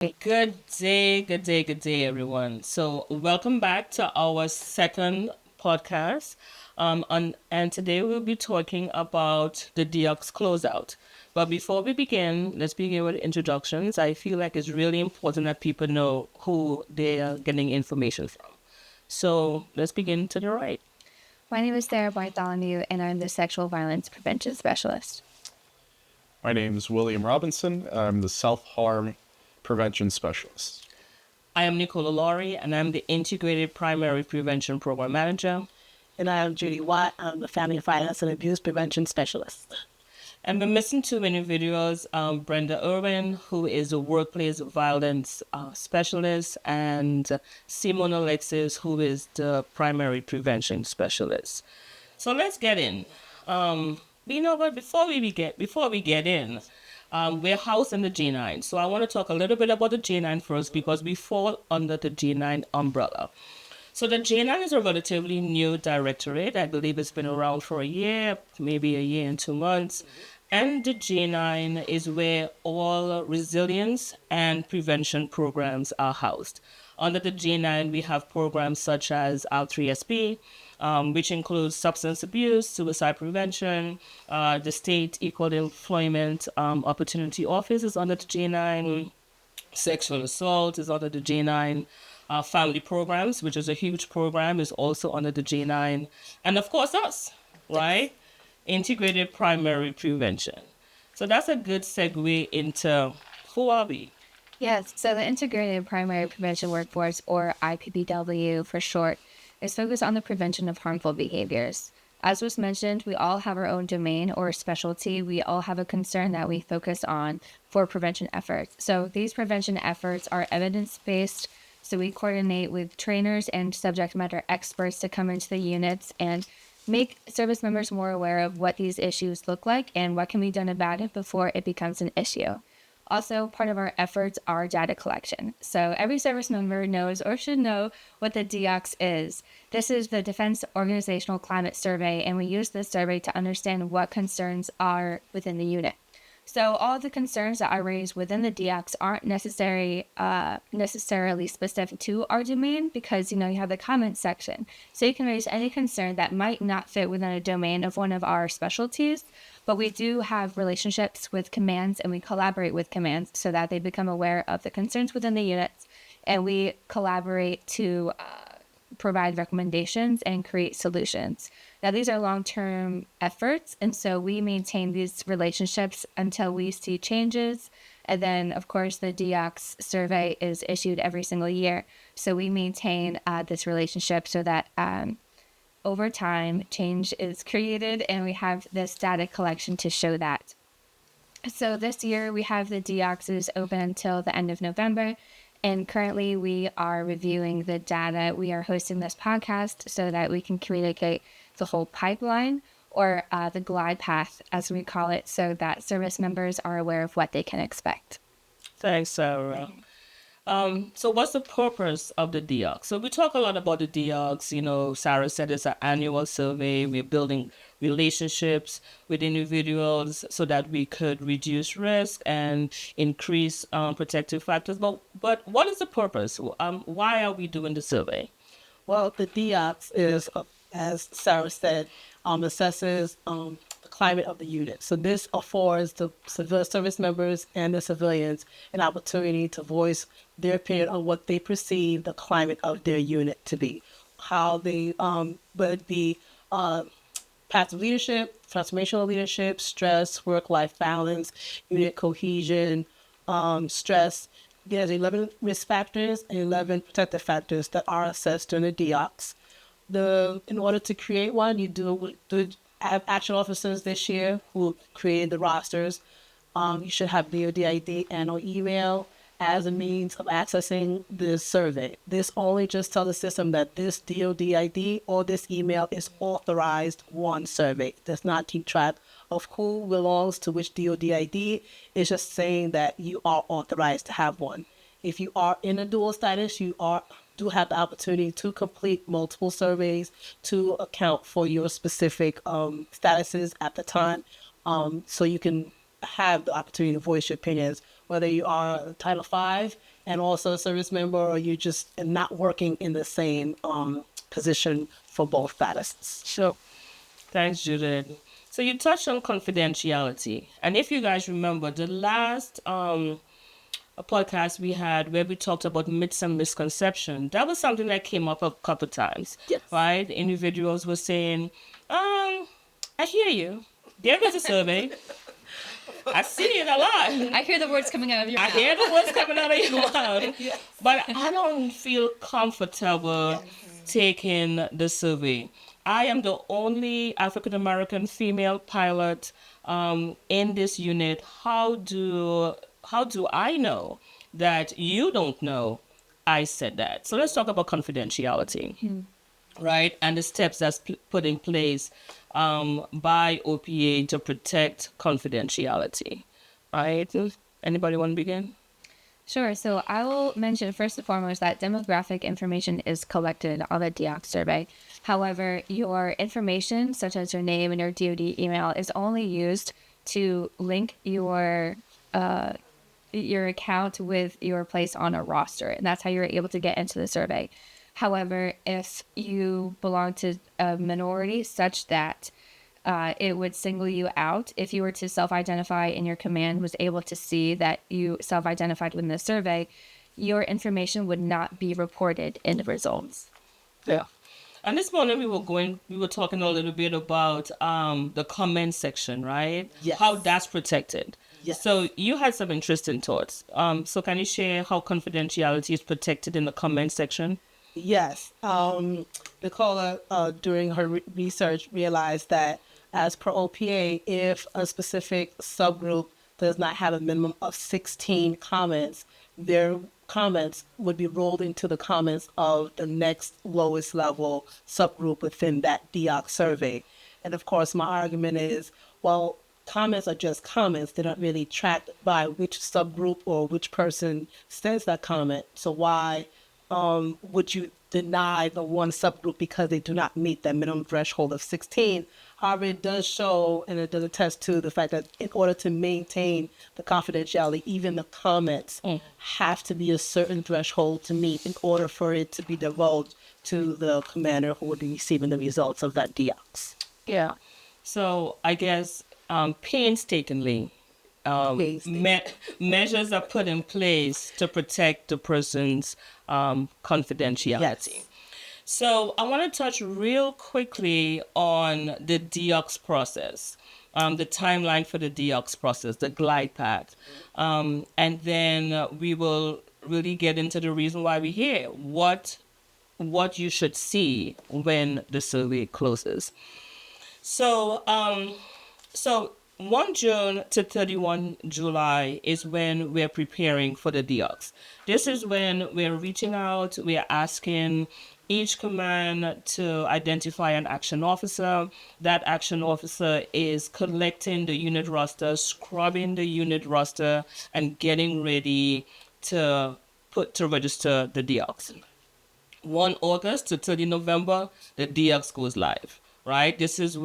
Good day, everyone. So, welcome back to our second podcast. And today we'll be talking about the DEOCS closeout. But before we begin, let's begin with introductions. I feel like it's really important that people know who they are getting information from. So, let's begin to the right. My name is Sarah Bartholomew, and I'm the Sexual Violence Prevention Specialist. My name is William Robinson. I'm the self-harm prevention specialist. I am Nicola Laurie, and I'm the Integrated Primary Prevention Program Manager. And I am Judy Watt. I'm the Family Violence and Abuse Prevention Specialist. And we're missing two individuals, Brenda Irwin, who is a workplace violence specialist, and Simone Alexis, who is the primary prevention specialist. So let's get in. You know what? Before we get in, we're housed in the G9. So I want to talk a little bit about the G9 first because we fall under the G9 umbrella. So the G9 is a relatively new directorate. I believe it's been around for a year, maybe a year and 2 months. And the G9 is where all resilience and prevention programs are housed. Under the G9, we have programs such as R3SB, which includes substance abuse, suicide prevention. The State Equal Employment Opportunity Office is under the G9. Sexual assault is under the G9. Family programs, which is a huge program, is also under the G9. And of course, us, right? Integrated primary prevention. So that's a good segue into who are we? Yes, so the Integrated Primary Prevention Workforce, or IPPW for short, is focused on the prevention of harmful behaviors. As was mentioned, we all have our own domain or specialty. We all have a concern that we focus on for prevention efforts. So these prevention efforts are evidence-based. So we coordinate with trainers and subject matter experts to come into the units and make service members more aware of what these issues look like and what can be done about it before it becomes an issue. Also, part of our efforts are data collection. So every service member knows or should know what the DEOCS is. This is the Defense Organizational Climate Survey, and we use this survey to understand what concerns are within the unit. So all the concerns that are raised within the DEOCS aren't necessarily specific to our domain because, you have the comments section. So you can raise any concern that might not fit within a domain of one of our specialties, but we do have relationships with commands and we collaborate with commands so that they become aware of the concerns within the units and we collaborate to provide recommendations and create solutions. Now, these are long-term efforts, and so we maintain these relationships until we see changes. And then, of course, the DEOCS survey is issued every single year. So we maintain this relationship so that over time, change is created, and we have this data collection to show that. So this year, we have the DEOCS is open until the end of November. And currently we are reviewing the data. We are hosting this podcast so that we can communicate the whole pipeline or the glide path, as we call it, so that service members are aware of what they can expect. Thanks, Sarah. So what's the purpose of the DEOCS? So we talk a lot about the DEOCS. Sarah said it's an annual survey. We're building relationships with individuals so that we could reduce risk and increase protective factors. But what is the purpose? Why are we doing the survey? Well, the DEOCS is, as Sarah said, assesses the climate of the unit. So this affords the civil service members and the civilians an opportunity to voice their opinion on what they perceive the climate of their unit to be. How they, whether it be passive leadership, transformational leadership, stress, work-life balance, unit cohesion, stress. There's 11 risk factors and 11 protective factors that are assessed during the DEOCS. In order to create one, you do have action officers this year who created the rosters. You should have DoD ID and or email as a means of accessing this survey. This only just tells the system that this DoD ID or this email is authorized one survey. It does not keep track of who belongs to which DoD ID. It's just saying that you are authorized to have one. If you are in a dual status, you do have the opportunity to complete multiple surveys to account for your specific statuses at the time. So you can have the opportunity to voice your opinions, whether you are Title V, and also a service member, or you just not working in the same position for both statuses? Sure. Thanks, Judith. So you touched on confidentiality. And if you guys remember, the last a podcast we had where we talked about myths and misconception, that was something that came up a couple times. Yes. Right? Individuals were saying, I hear you. There is a survey. I see it a lot. I hear the words coming out of your I mouth. hear the words coming out of your mouth. But I don't feel comfortable taking the survey. I am the only African American female pilot in this unit. How do I know that you don't know I said that? So let's talk about confidentiality, right? And the steps that's put in place by OPA to protect confidentiality, right? Anybody want to begin? Sure. So I will mention first and foremost that demographic information is collected on the DEOCS survey. However, your information, such as your name and your DoD email, is only used to link your account with your place on a roster, and that's how you're able to get into the survey. However, if you belong to a minority such that it would single you out, if you were to self-identify and your command was able to see that you self-identified within the survey, your information would not be reported in the results. Yeah. And this morning we were talking a little bit about the comment section, right? Yes. How that's protected. Yes. So you had some interesting thoughts. So can you share how confidentiality is protected in the comment section? Yes. Nicola, during her research, realized that as per OPA, if a specific subgroup does not have a minimum of 16 comments, their comments would be rolled into the comments of the next lowest level subgroup within that DEOCS survey. And of course, my argument is, well, comments are just comments. They're not really tracked by which subgroup or which person says that comment. So why would you deny the one subgroup because they do not meet that minimum threshold of 16? However, it does show, and it does attest to the fact that in order to maintain the confidentiality, even the comments have to be a certain threshold to meet in order for it to be divulged to the commander who would be receiving the results of that DEOCS. Yeah. So I guess painstakingly, measures are put in place to protect the person's confidentiality. Yes. So I want to touch real quickly on the DEOCS process, the timeline for the DEOCS process, the glide path. And then we will really get into the reason why we're here, what you should see when the survey closes. So 1 June to 31 July is when we're preparing for the DEOCS. This is when we're reaching out, we're asking each command to identify an action officer. That action officer is collecting the unit roster, scrubbing the unit roster, and getting ready to register the DEOCS. 1 August to 30 November, the DEOCS goes live, right? This is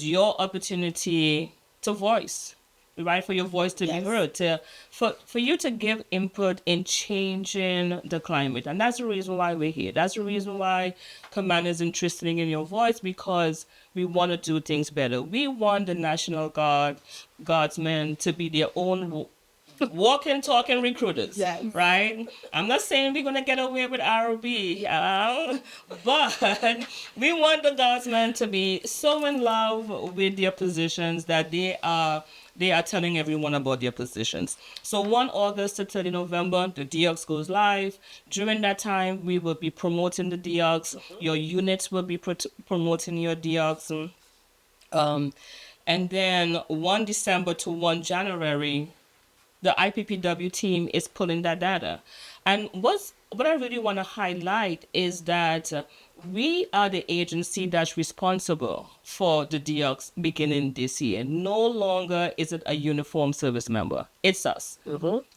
your opportunity to voice, right? For your voice to be heard, for you to give input in changing the climate. And that's the reason why we're here. That's the reason why Command is interested in your voice, because we want to do things better. We want the National Guardsmen to be their own walking, talking recruiters, right? I'm not saying we're going to get away with ROB, but we want the Guardsmen to be so in love with their positions that they are telling everyone about their positions. So 1 August to 30 November, the DEOCS goes live. During that time, we will be promoting the DEOCS. Your units will be promoting your DEOCS. And then 1 December to 1 January, the IPPW team is pulling that data. And what I really want to highlight is that we are the agency that's responsible for the DEOCS beginning this year. No longer is it a uniform service member. It's us.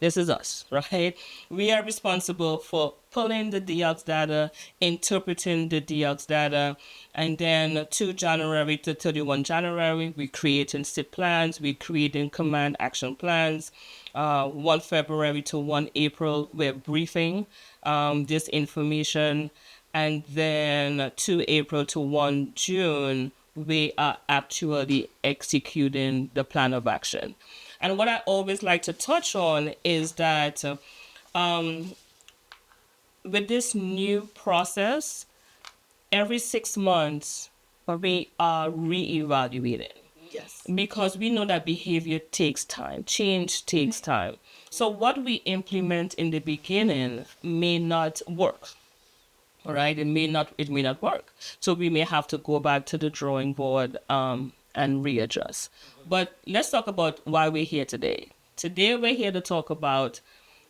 This is us, right? We are responsible for pulling the DEOCS data, interpreting the DEOCS data, and then 2 January to 31 January, we creating SIP plans, we creating command action plans. 1 February to 1 April, we're briefing this information. And then 2 April to 1 June, we are actually executing the plan of action. And what I always like to touch on is that with this new process, every 6 months, we are reevaluating. Yes. Because we know that behavior takes time, change takes time. So what we implement in the beginning may not work. All right, it may not work. So we may have to go back to the drawing board and readjust. But let's talk about why we're here today. Today we're here to talk about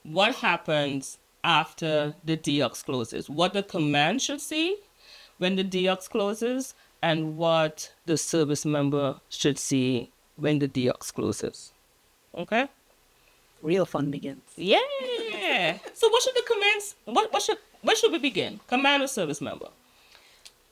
what happens after the DEOCS closes, what the command should see when the DEOCS closes, and what the service member should see when the DEOCS closes. Okay? Real fun begins. Yeah. So what should the commands? Where should we begin? Command or service member?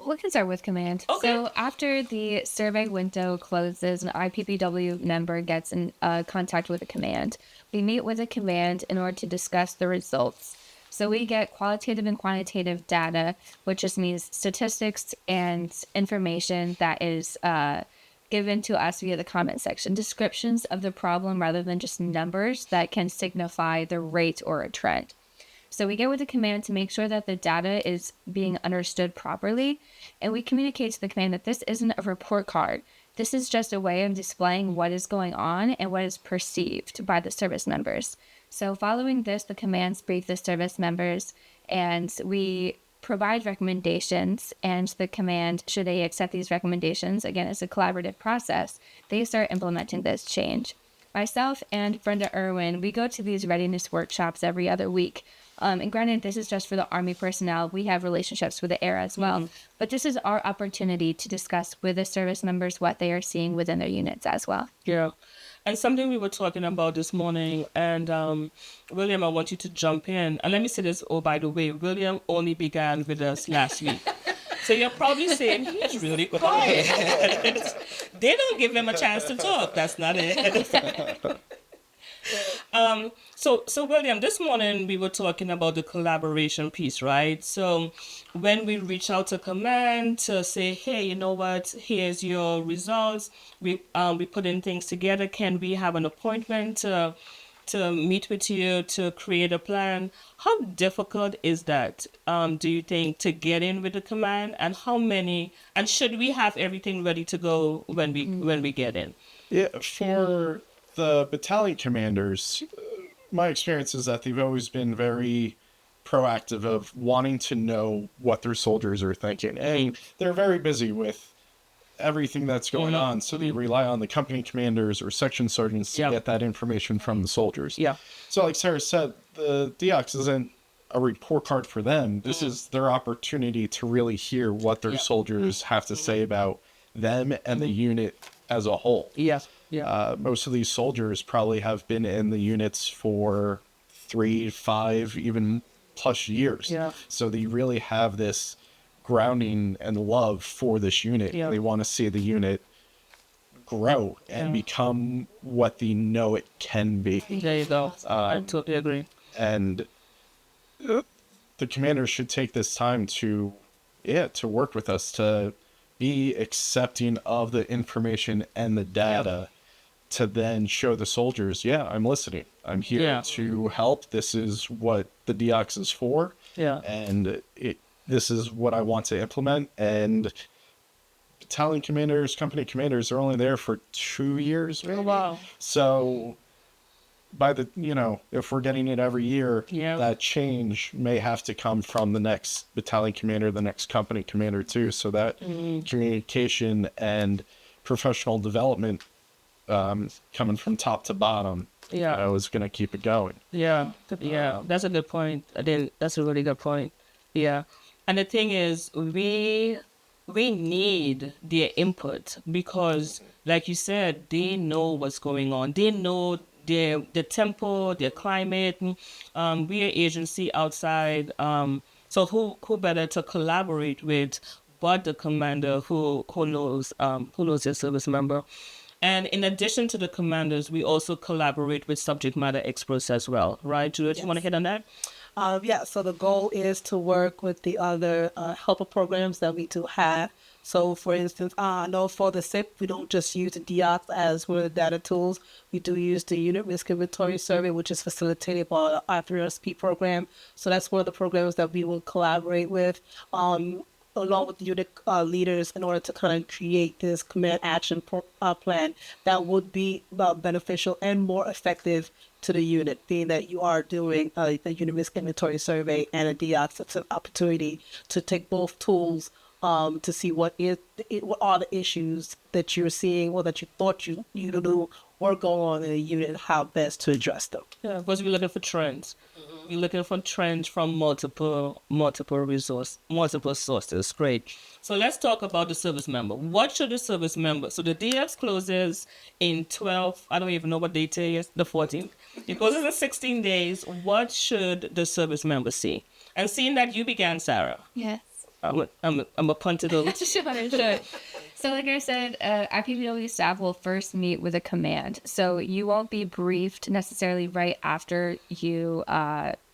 We can start with command. Okay. So after the survey window closes, an IPPW member gets in contact with a command. We meet with a command in order to discuss the results. So we get qualitative and quantitative data, which just means statistics and information that is given to us via the comment section. Descriptions of the problem rather than just numbers that can signify the rate or a trend. So we get with the command to make sure that the data is being understood properly, and we communicate to the command that this isn't a report card. This is just a way of displaying what is going on and what is perceived by the service members. So following this, the commands brief the service members, and we provide recommendations, and the command, should they accept these recommendations, again, it's a collaborative process, they start implementing this change. Myself and Brenda Irwin, we go to these readiness workshops every other week. And granted, this is just for the Army personnel. We have relationships with the air as well. But this is our opportunity to discuss with the service members what they are seeing within their units as well. Yeah. And something we were talking about this morning, and William, I want you to jump in. And let me say this, oh, by the way, William only began with us last week. So you're probably saying, he's really quiet. They don't give him a chance to talk. That's not it. So William, this morning we were talking about the collaboration piece, right? So when we reach out to command to say, hey, you know what, here's your results, we putting things together, can we have an appointment to meet with you to create a plan? How difficult is that, do you think, to get in with the command, and how many, and should we have everything ready to go when we get in? Yeah, for the battalion commanders, my experience is that they've always been very proactive of wanting to know what their soldiers are thinking. And they're very busy with everything that's going on, so they rely on the company commanders or section sergeants to get that information from the soldiers. Yeah. So like Sarah said, the DEOCS isn't a report card for them. This is their opportunity to really hear what their soldiers have to say about them and the unit as a whole. Yes. Yeah. Most of these soldiers probably have been in the units for 3, 5, even plus years. Yeah. So they really have this grounding and love for this unit. Yeah. They want to see the unit grow and become what they know it can be. There you go. I totally agree. And the commanders should take this time to work with us, to be accepting of the information and the data, to then show the soldiers, I'm listening. I'm here to help. This is what the DEOCS is for. Yeah. And this is what I want to implement. And battalion commanders, company commanders are only there for 2 years. Maybe. Oh, wow. So by the, if we're getting it every year, that change may have to come from the next battalion commander, the next company commander too. So that communication and professional development coming from top to bottom, is going to keep it going. Yeah. That's a good point. That's a really good point. Yeah. And the thing is, we need their input because, like you said, they know what's going on. They know the tempo, their climate. We're an agency outside. So who better to collaborate with but the commander who knows their service member. And in addition to the commanders, we also collaborate with subject matter experts as well, right? Juliet, you want to hit on that? Yeah, so the goal is to work with the other helper programs that we do have. So, for instance, I know for the SIP, we don't just use the DEOCS as one of the data tools. We do use the Unit Risk Inventory Survey, which is facilitated by the I3SP program. So that's one of the programs that we will collaborate with. Along with the unit leaders in order to kind of create this command action plan that would be beneficial and more effective to the unit, being that you are doing a unit risk inventory survey and a DEOCS. It's an opportunity to take both tools to see what are the issues that you're seeing or that you thought you knew were going on in the unit and how best to address them. Yeah, because we're looking for trends. We're looking for trends from multiple sources. Great. So let's talk about the service member. What should the service member? So the DX closes in 12. I don't even know what date it is. The 14th. It closes in 16 days. What should the service member see? And seeing that you began, Sarah. Yes. I'm a punt it over. Sure. So like I said, IPPW staff will first meet with a command. So you won't be briefed necessarily right after you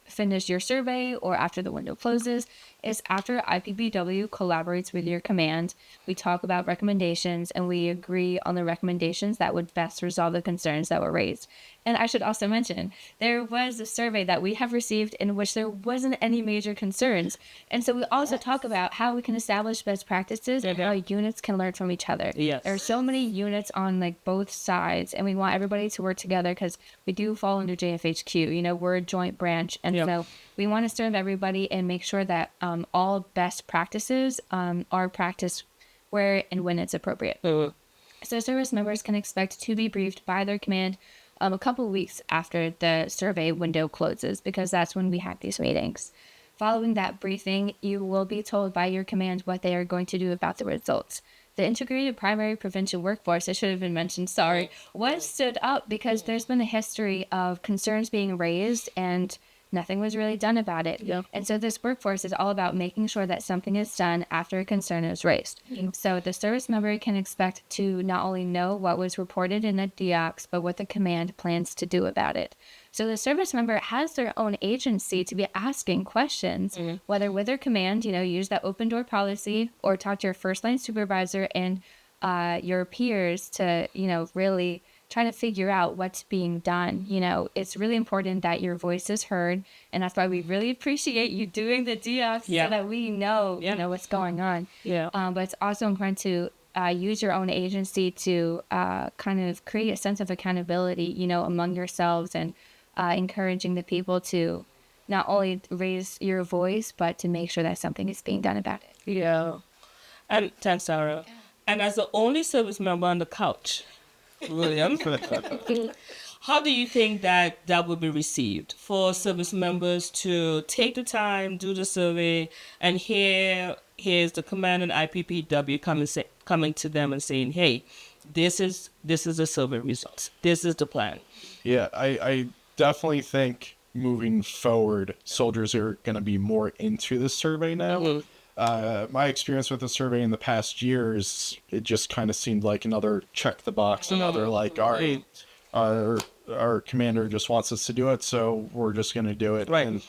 finish your survey or after the window closes. It's after IPPW collaborates with your command. We talk about recommendations and we agree on the recommendations that would best resolve the concerns that were raised. And I should also mention, there was a survey that we have received in which there wasn't any major concerns. And so we also talk about how we can establish best practices and how units can learn from each other. Yes. There are so many units on like both sides and we want everybody to work together because we do fall under JFHQ. You know, we're a joint branch. And so we want to serve everybody and make sure that all best practices are practiced where and when it's appropriate. So service members can expect to be briefed by their command a couple of weeks after the survey window closes, because that's when we have these meetings. Following that briefing, you will be told by your command what they are going to do about the results. The integrated primary prevention workforce, I should have been mentioned, sorry, was stood up because there's been a history of concerns being raised and nothing was really done about it. Yeah. And so this workforce is all about making sure that something is done after a concern is raised. So the service member can expect to not only know what was reported in a DEOCS, but what the command plans to do about it. So the service member has their own agency to be asking questions, whether with their command, use that open door policy or talk to your first line supervisor and your peers to, really try to figure out what's being done. It's really important that your voice is heard. And that's why we really appreciate you doing the DEOCS so that we know, what's going on. Yeah. But it's also important to use your own agency to kind of create a sense of accountability, among yourselves and encouraging the people to not only raise your voice, but to make sure that something is being done about it. Yeah. And thanks, Sarah. And as the only service member on the couch, William, how do you think that would be received for service members to take the time, do the survey, and here's the command and IPPW coming to them and saying, hey, this is the survey results. This is the plan. Yeah, I definitely think moving forward, soldiers are going to be more into the survey now. My experience with the survey in the past years, it just kind of seemed like another check the box, another like, all right, our commander just wants us to do it, so we're just going to do it. Right. And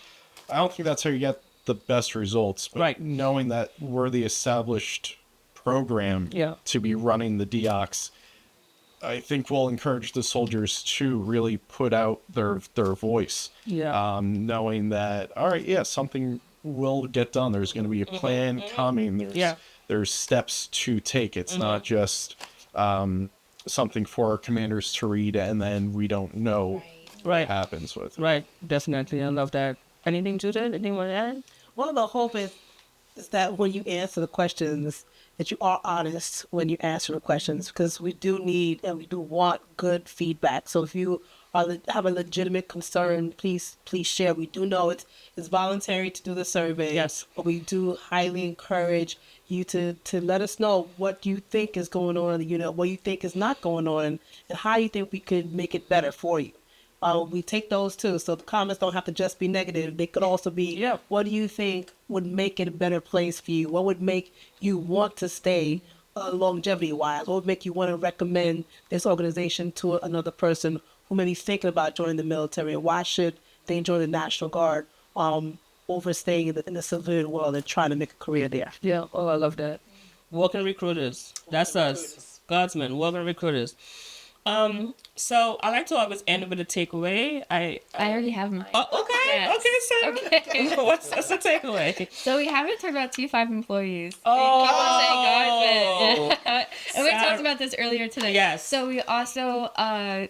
I don't think that's how you get the best results. But knowing that we're the established program to be running the DEOCS, I think will encourage the soldiers to really put out their voice. Yeah. Knowing that, all right, something will get done. There's going to be a plan coming. There's steps to take. It's not just something for our commanders to read and then we don't know what happens with it. Right. Definitely. I love that. Anything, Judith? Anything want to add? One of the hope is that when you answer the questions, that you are honest when you answer the questions, because we do need and we do want good feedback. So if you have a legitimate concern, please share. We do know it's voluntary to do the survey. Yes. But we do highly encourage you to let us know what you think is going on in the unit, what you think is not going on, and how you think we could make it better for you. We take those too, so the comments don't have to just be negative. They could also be, Yeah. what do you think would make it a better place for you? What would make you want to stay longevity-wise? What would make you want to recommend this organization to another person who may be thinking about joining the military? And why should they join the National Guard over staying in the civilian world and trying to make a career there? Yeah. Oh, I love that. Walking recruiters. That's us. Guardsmen, walking recruiters. So I like to always end with a takeaway. I already have mine. Okay. Yes. Okay, so Okay. what's the takeaway? So we haven't talked about T5 employees. Oh. We keep on saying guardsmen. And we Sorry. talked about this earlier today. Yes. So we also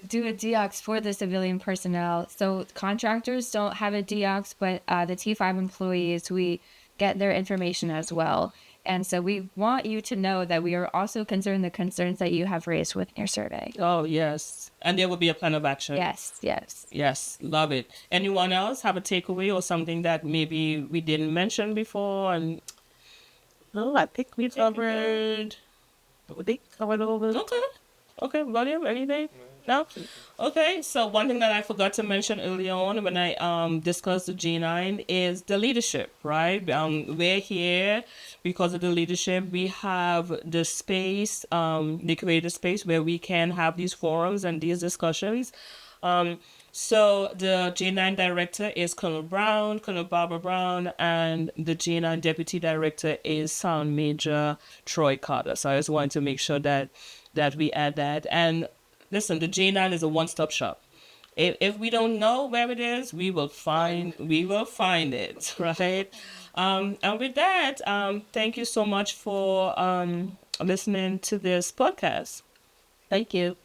do a DEOCS for the civilian personnel. So contractors don't have a DEOCS, but the T5 employees, we get their information as well. And so we want you to know that we are also concerned the concerns that you have raised with your survey. Oh, yes. And there will be a plan of action. Yes, yes. Yes, love it. Anyone else have a takeaway or something that maybe we didn't mention before? And No, I think we covered. They covered over. Okay, William, anything? No? Okay, so one thing that I forgot to mention early on when I discussed the G9 is the leadership, right? We're here because of the leadership. We have the space, the creative space where we can have these forums and these discussions. So the G9 director is Colonel Barbara Brown, and the G9 deputy director is Sound Major Troy Carter. So I just wanted to make sure that we add that. And listen, the G9 is a one-stop shop. If we don't know where it is, we will find it, right? And with that, thank you so much for listening to this podcast. Thank you.